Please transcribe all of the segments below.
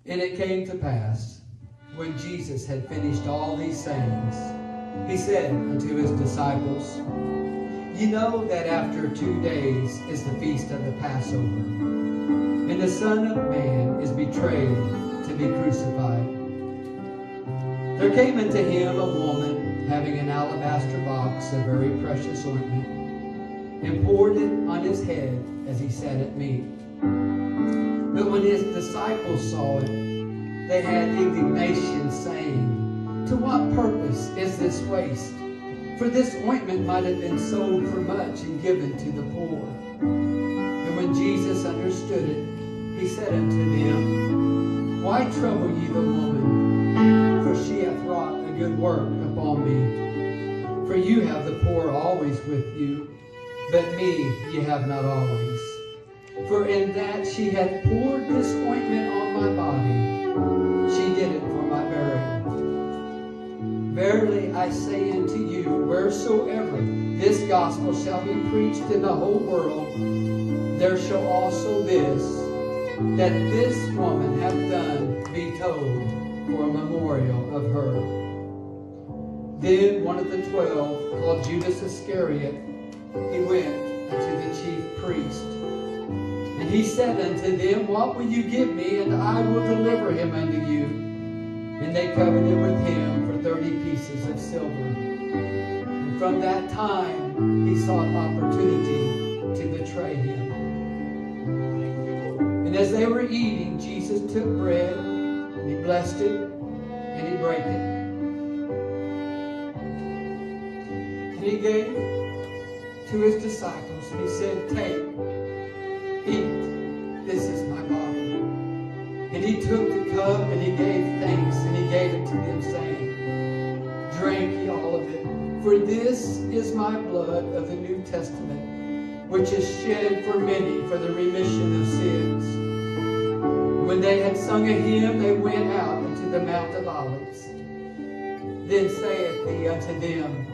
And it came to pass, when Jesus had finished all these sayings, he said unto his disciples, Ye know that after 2 days is the feast of the Passover, and the Son of Man is betrayed to be crucified. There came unto him a woman having an alabaster box of very precious ointment, and poured it on his head as he sat at meat. But when his disciples saw it, they had indignation, saying, To what purpose is this waste? For this ointment might have been sold for much and given to the poor. And when Jesus understood it, he said unto them, Why trouble ye the woman? For she hath wrought a good work upon me. For you have the poor always with you, but me ye have not always. For in that she hath poured this ointment on my body, she did it for my burial. Verily I say unto you, wheresoever this gospel shall be preached in the whole world, there shall also this, that this woman hath done, be told for a memorial of her. Then one of the 12, called Judas Iscariot, he went unto the chief priest. And he said unto them, What will you give me, and I will deliver him unto you? And they covenanted with him for 30 pieces of silver. And from that time he sought opportunity to betray him. And as they were eating, Jesus took bread, and he blessed it, and he brake it. And he gave to his disciples, and he said, Take, eat, this is my body. And he took the cup, and he gave thanks, and he gave it to them, saying, Drink ye all of it, for this is my blood of the New Testament, which is shed for many for the remission of sins. When they had sung a hymn, they went out into the Mount of Olives. Then saith he unto them,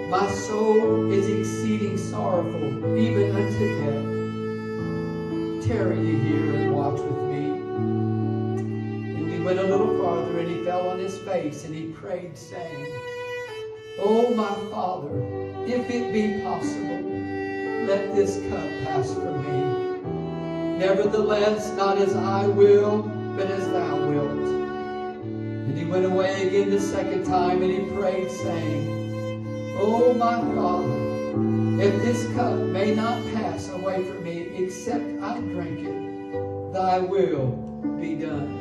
My soul is exceeding sorrowful, even unto death. Tarry ye here and watch with me. And he went a little farther, and he fell on his face, and he prayed, saying, O my Father, if it be possible, let this cup pass from me. Nevertheless, not as I will, but as thou wilt. And he went away again the second time, and he prayed, saying, O my Father, if this cup may not pass away from me, except I drink it, thy will be done.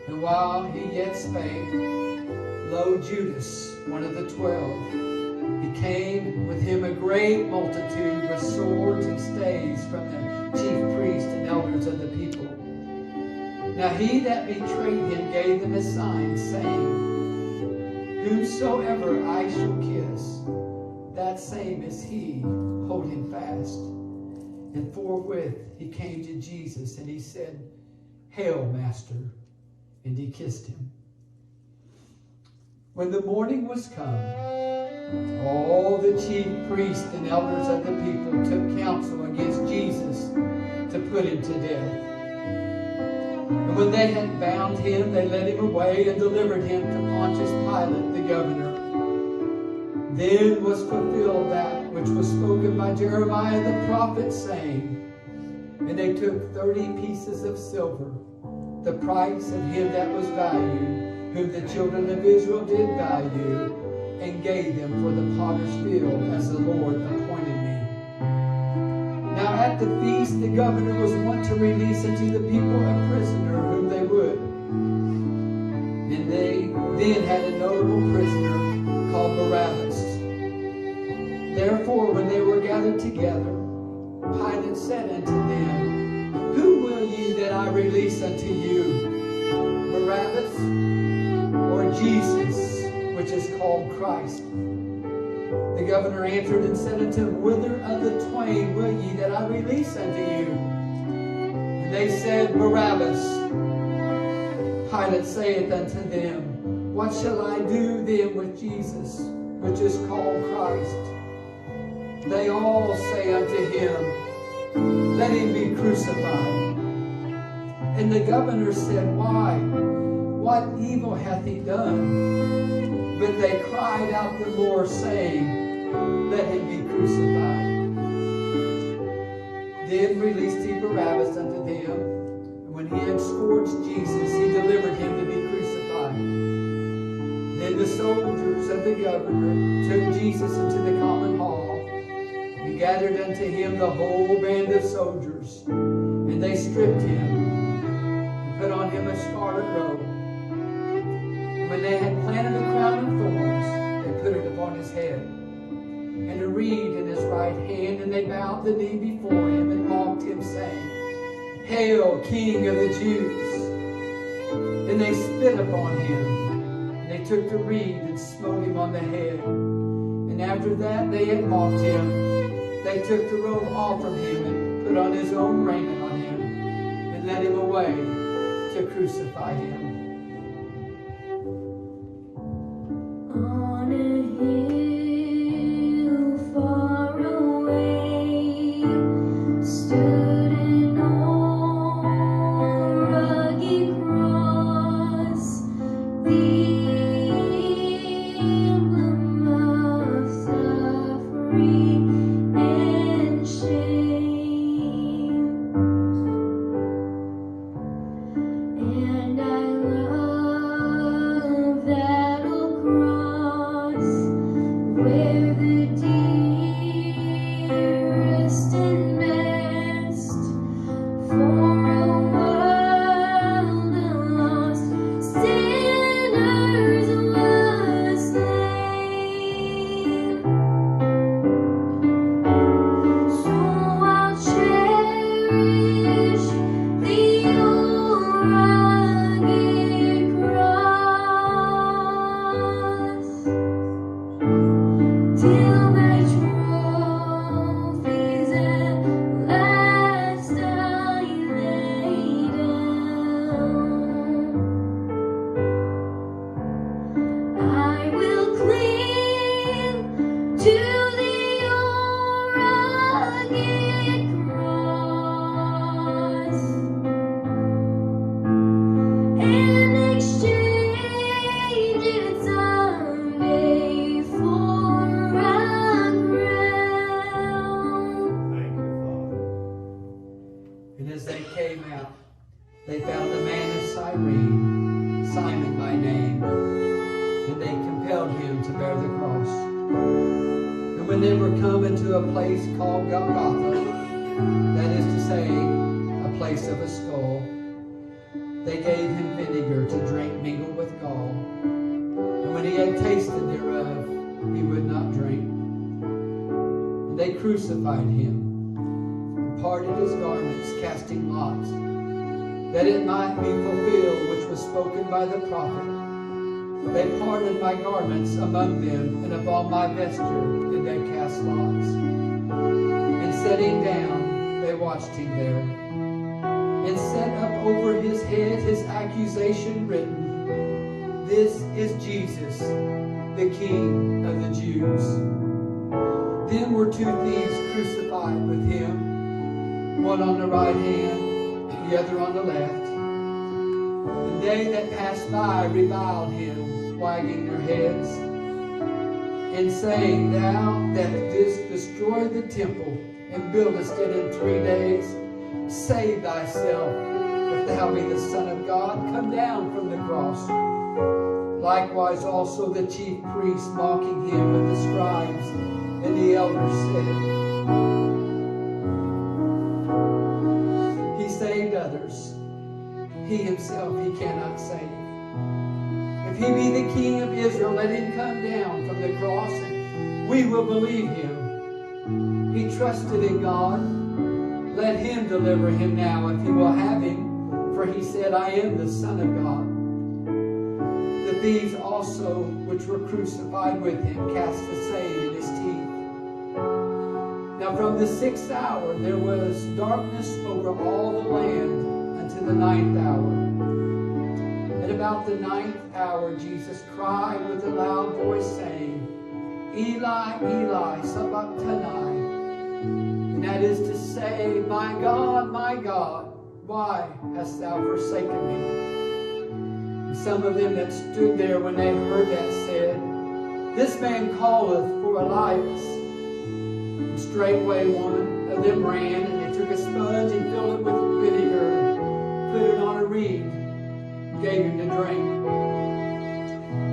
And while he yet spake, lo, Judas, one of the 12, he came with him a great multitude with swords and staves from the chief priests and elders of the people. Now he that betrayed him gave them a sign, saying, Whosoever I shall kiss, that same is he, hold him fast. And forthwith he came to Jesus, and he said, Hail, Master, and he kissed him. When the morning was come, all the chief priests and elders of the people took counsel against Jesus to put him to death. And when they had bound him, they led him away and delivered him to Pontius Pilate, the governor. Then was fulfilled that which was spoken by Jeremiah the prophet, saying, And they took 30 pieces of silver, the price of him that was valued, whom the children of Israel did value, and gave them for the potter's field, as the Lord appointed me. Now at the feast the governor was wont to release unto the people a prisoner whom they would. And they then had a notable prisoner called Barabbas. Therefore when they were gathered together, Pilate said unto them, Who will ye that I release unto you, Barabbas or Jesus, which is called Christ? The governor answered and said unto him, Whither of the twain will ye that I release unto you? And they said, Barabbas. Pilate saith unto them, What shall I do then with Jesus, which is called Christ? They all say unto him, Let him be crucified. And the governor said, Why? What evil hath he done? But they cried out the more, saying, Let him be crucified. Then released he Barabbas unto them. And when he had scourged Jesus, he delivered him to be crucified. Then the soldiers of the governor took Jesus into the common hall, and gathered unto him the whole band of soldiers. And they stripped him, and put on him a scarlet robe. And when they had planted a crown of thorns, they put it upon his head, and a reed in his right hand, and they bowed the knee before him, and mocked him, saying, Hail, King of the Jews! And they spit upon him, and they took the reed and smote him on the head. And after that they had mocked him, they took the robe off from him, and put on his own raiment on him, and led him away to crucify him. On a hill far away stood an old rugged cross, the emblem of suffering and shame. And I love that old cross where the dearest and best for a world of lost sinners was slain. So I'll cherish the old rugged cross till my trophies at last I lay down. I will cling to the old rugged cross and exchange it someday for a crown. Thank you, Father. And as they came out, they found a man of Cyrene, Simon by name, and they compelled him to bear the cross. And when they were come into a place called Golgotha, that is to say, a place of a skull, they gave him vinegar to drink mingled with gall. And when he had tasted thereof, he would not drink. And they crucified him, and parted his garments, casting lots, that it might be fulfilled which was spoken by the prophet. They parted my garments among them, and upon my vesture did they cast lots. And sitting down, they watched him there, and set up over his head his accusation written, This is Jesus, the King of the Jews. Then were two thieves crucified with him, one on the right hand, the other on the left. And they that passed by reviled him, wagging their heads, and saying, Thou that didst destroy the temple, and buildest it in 3 days, save thyself. If thou be the Son of God, come down from the cross. Likewise also the chief priests, mocking him with the scribes and the elders, said, He saved others, he himself he cannot save. If he be the King of Israel, let him come down from the cross, and we will believe him. He trusted in God. Let him deliver him now, if he will have him. For he said, I am the Son of God. The thieves also, which were crucified with him, cast the same in his teeth. Now from the 6th hour there was darkness over all the land unto the 9th hour. At about the 9th hour Jesus cried with a loud voice, saying, Eli, Eli, sabachthani. And that is to say, my God, why hast thou forsaken me? And some of them that stood there when they heard that said, This man calleth for Elias. And straightway one of them ran, and they took a sponge and filled it with vinegar, and put it on a reed, and gave him to drink.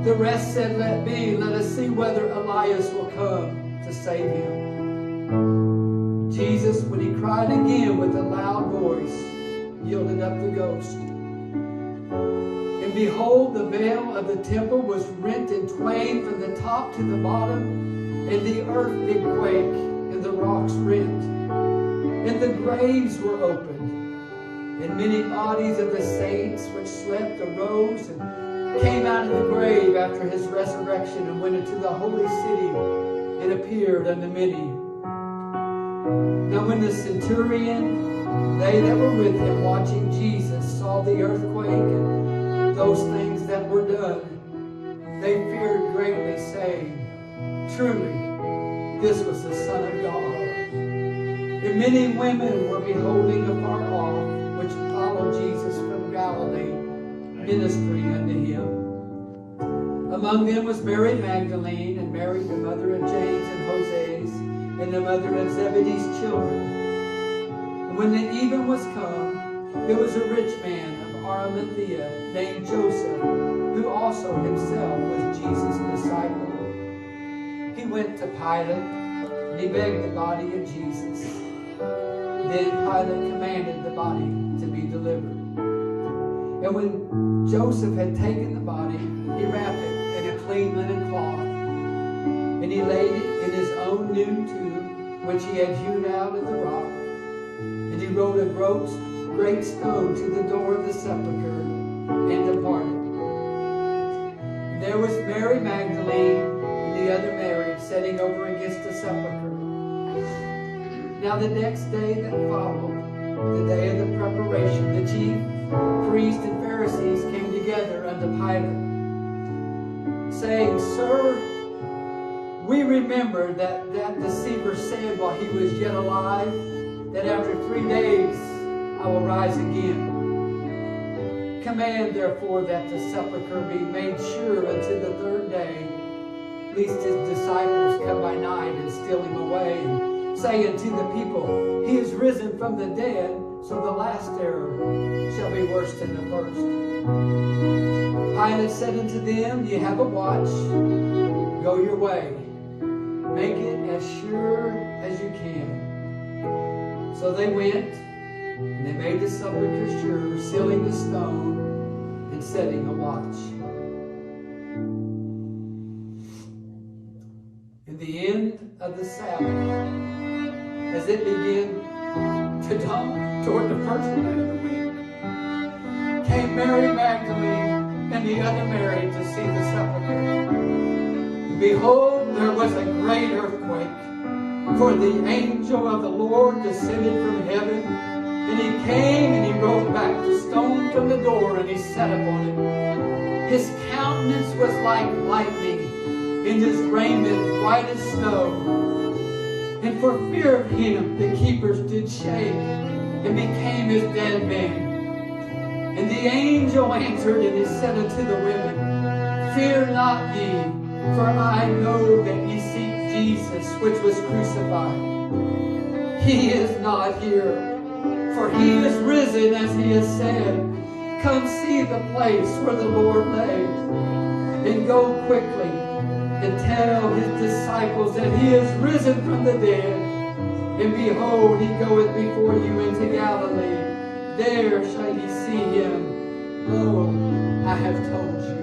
The rest said, Let be, let us see whether Elias will come to save him. Jesus, when he cried again with a loud voice, yielded up the ghost. And behold, the veil of the temple was rent in twain from the top to the bottom, and the earth did quake, and the rocks rent, and the graves were opened, and many bodies of the saints which slept arose and came out of the grave after his resurrection, and went into the holy city, and appeared unto many. Now when the centurion, they that were with him watching Jesus, saw the earthquake and those things that were done, they feared greatly, saying, Truly, this was the Son of God. And many women were beholding afar off, which followed Jesus from Galilee, ministering unto him. Among them was Mary Magdalene, and Mary the mother of James and Joses, and the mother of Zebedee's children. And when the even was come, there was a rich man of Arimathea named Joseph, who also himself was Jesus' disciple. He went to Pilate, and he begged the body of Jesus. Then Pilate commanded the body to be delivered. And when Joseph had taken the body, he wrapped it in a clean linen cloth, and he laid it in his own new tomb, which he had hewn out of the rock. And he rolled a great stone to the door of the sepulchre, and departed. And there was Mary Magdalene and the other Mary sitting over against the sepulchre. Now the next day that followed, the day of the preparation, the chief priests and Pharisees came together unto Pilate, saying, Sir, we remember that deceiver said while he was yet alive, that after 3 days I will rise again. Command therefore that the sepulchre be made sure until the 3rd day, lest his disciples come by night and steal him away, and say unto the people, He is risen from the dead, so the last error shall be worse than the first. Pilate said unto them, Ye have a watch, go your way. Make it as sure as you can. So they went, and they made the sepulchre sure, sealing the stone and setting a watch. In the end of the Sabbath, as it began to dawn toward the first day of the week, came Mary Magdalene and the other Mary to see the sepulchre. And behold, there was a great earthquake, for the angel of the Lord descended from heaven, and he came and he rolled back the stone from the door, and he sat upon it. His countenance was like lightning, and his raiment white as snow. And for fear of him the keepers did shake, and became as dead men. And the angel answered, and he said unto the women, Fear not ye, for I know that ye seek Jesus, which was crucified. He is not here, for he is risen, as he has said. Come see the place where the Lord lay, and go quickly, and tell his disciples that he is risen from the dead. And behold, he goeth before you into Galilee. There shall ye see him. Lo, I have told you.